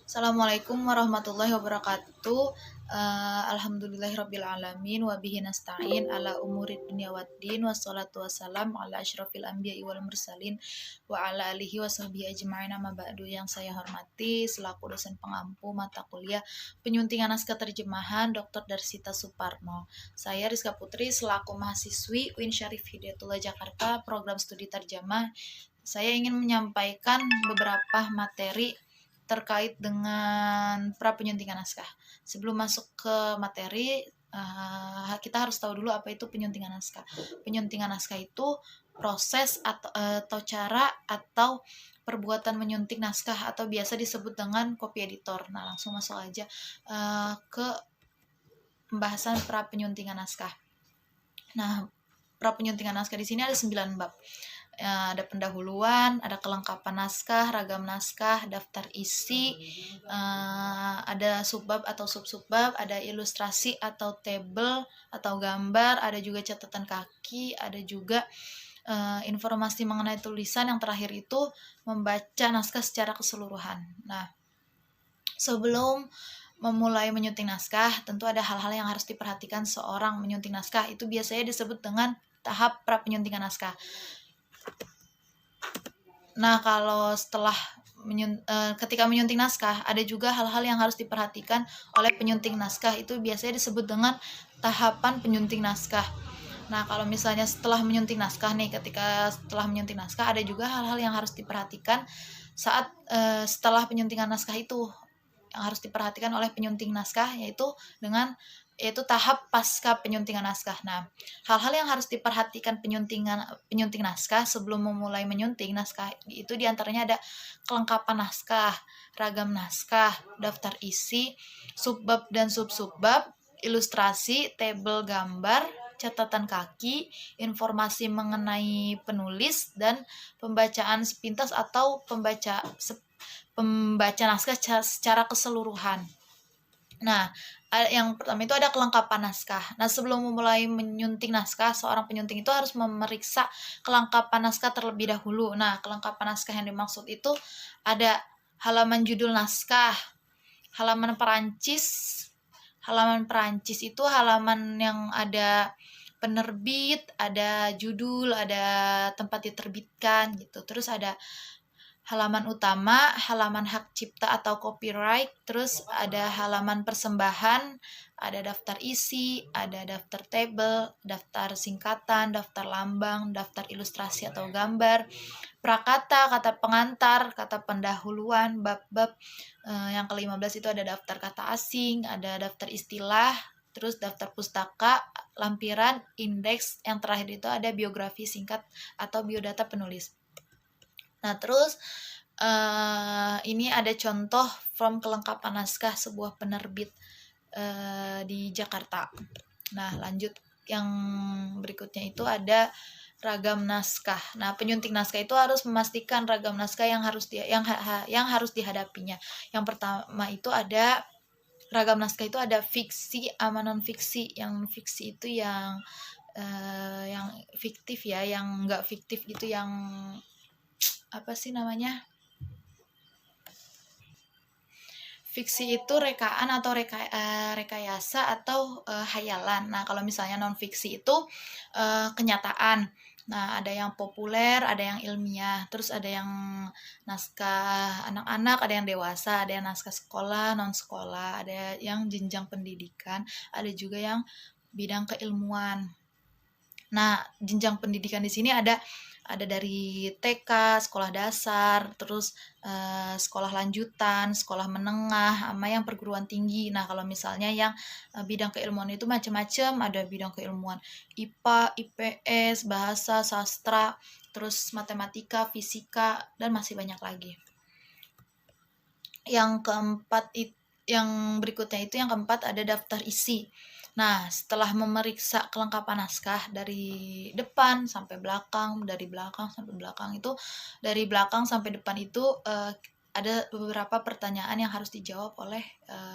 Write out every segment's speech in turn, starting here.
Assalamualaikum warahmatullahi wabarakatuh. Alhamdulillahirrabbilalamin. Wabihi nasta'in ala umurid dunia waddin. Wassalatu wassalam ala asyrafil anbiya'i wal mursalin. Wa ala alihi wa sahbihi ajma'in amma ba'du. Yang saya hormati selaku dosen pengampu mata kuliah penyuntingan naskah terjemahan Dr. Darsita Suparno. Saya Rizka Putri selaku mahasiswi UIN Syarif Hidayatullah Jakarta program studi terjemah. Saya ingin menyampaikan beberapa materi terkait dengan pra penyuntingan naskah. Sebelum masuk ke materi, kita harus tahu dulu apa itu penyuntingan naskah. Penyuntingan naskah itu proses atau cara atau perbuatan menyunting naskah atau biasa disebut dengan copy editor. Nah, langsung masuk aja ke pembahasan pra penyuntingan naskah. Nah, pra penyuntingan naskah di sini ada 9 bab. Ada pendahuluan, ada kelengkapan naskah, ragam naskah, daftar isi, ada subbab atau sub-subbab, ada ilustrasi atau tabel atau gambar, ada juga catatan kaki, ada juga informasi mengenai tulisan. Yang terakhir itu membaca naskah secara keseluruhan. Nah, sebelum memulai menyunting naskah, tentu ada hal-hal yang harus diperhatikan seorang menyunting naskah. Itu biasanya disebut dengan tahap pra penyuntingan naskah. Nah, kalau setelah ketika menyunting naskah, ada juga hal-hal yang harus diperhatikan oleh penyunting naskah. Itu biasanya disebut dengan tahapan penyunting naskah. Nah, kalau misalnya setelah menyunting naskah nih, ketika setelah menyunting naskah, ada juga hal-hal yang harus diperhatikan saat setelah penyuntingan naskah itu, yang harus diperhatikan oleh penyunting naskah, yaitu tahap pasca penyuntingan naskah. Nah, hal-hal yang harus diperhatikan penyunting naskah sebelum memulai menyunting naskah itu diantaranya ada kelengkapan naskah, ragam naskah, daftar isi, subbab dan sub-subbab, ilustrasi, tabel gambar, catatan kaki, informasi mengenai penulis, dan pembacaan sepintas atau pembaca naskah secara keseluruhan. Nah, yang pertama itu ada kelengkapan naskah. Nah, sebelum memulai menyunting naskah, seorang penyunting itu harus memeriksa kelengkapan naskah terlebih dahulu. Nah, kelengkapan naskah yang dimaksud itu ada halaman judul naskah, halaman perancis. Halaman perancis itu halaman yang ada penerbit, ada judul, ada tempat diterbitkan gitu. Terus ada halaman utama, halaman hak cipta atau copyright, terus ada halaman persembahan, ada daftar isi, ada daftar tabel, daftar singkatan, daftar lambang, daftar ilustrasi atau gambar, prakata, kata pengantar, kata pendahuluan, bab-bab. Yang ke-15 itu ada daftar kata asing, ada daftar istilah, terus daftar pustaka, lampiran, indeks. Yang terakhir itu ada biografi singkat atau biodata penulis. Nah, terus ini ada contoh form kelengkapan naskah sebuah penerbit di Jakarta. Nah, lanjut yang berikutnya itu ada ragam naskah. Nah, penyunting naskah itu harus memastikan ragam naskah yang harus dihadapinya. Yang pertama itu ada ragam naskah itu ada fiksi sama non fiksi. Yang fiksi itu yang fiktif ya, yang enggak fiktif gitu, yang apa sih namanya? Fiksi itu rekaan atau rekayasa atau hayalan. Nah, kalau misalnya non fiksi itu kenyataan. Nah, ada yang populer, ada yang ilmiah, terus ada yang naskah anak-anak, ada yang dewasa, ada yang naskah sekolah, non sekolah, ada yang jenjang pendidikan, ada juga yang bidang keilmuan. Nah, jenjang pendidikan di sini ada dari TK, sekolah dasar, terus sekolah lanjutan, sekolah menengah, sama yang perguruan tinggi. Nah, kalau misalnya yang bidang keilmuan itu macam-macam, ada bidang keilmuan IPA, IPS, bahasa, sastra, terus matematika, fisika, dan masih banyak lagi. Yang keempat ada daftar isi. Nah, setelah memeriksa kelengkapan naskah dari depan sampai belakang, dari belakang sampai belakang itu, dari belakang sampai depan itu ada beberapa pertanyaan yang harus dijawab oleh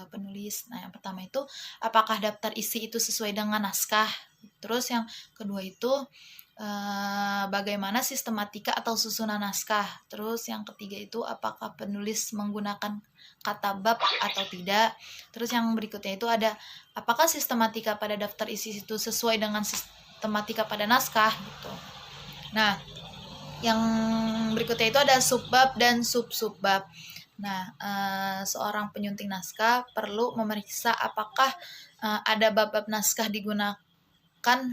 penulis. Nah, yang pertama itu, apakah daftar isi itu sesuai dengan naskah? Terus yang kedua itu, bagaimana sistematika atau susunan naskah. Terus yang ketiga itu apakah penulis menggunakan kata bab atau tidak. Terus yang berikutnya itu ada apakah sistematika pada daftar isi itu sesuai dengan sistematika pada naskah gitu. Nah, yang berikutnya itu ada subbab dan sub-subbab. Nah, seorang penyunting naskah perlu memeriksa apakah ada bab-bab naskah digunakan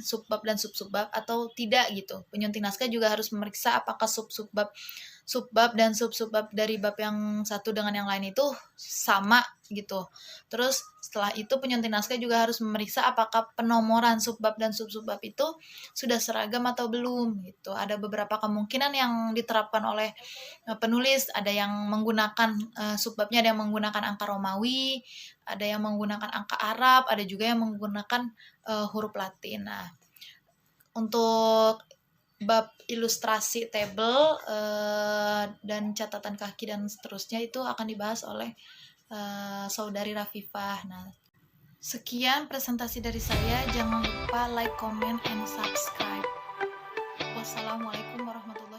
subbab dan sub-subbab atau tidak gitu. Penyunting naskah juga harus memeriksa apakah subbab dan sub-subbab dari bab yang satu dengan yang lain itu sama gitu. Terus setelah itu penyunting naskah juga harus memeriksa apakah penomoran subbab dan sub-subbab itu sudah seragam atau belum gitu. Ada beberapa kemungkinan yang diterapkan oleh penulis, ada yang menggunakan subbabnya, ada yang menggunakan angka Romawi, ada yang menggunakan angka Arab, ada juga yang menggunakan huruf Latin. Nah, untuk bab ilustrasi tabel dan catatan kaki dan seterusnya itu akan dibahas oleh saudari Rafifah. Nah, sekian presentasi dari saya. Jangan lupa like, comment, and subscribe. Wassalamualaikum warahmatullahi wabarakatuh.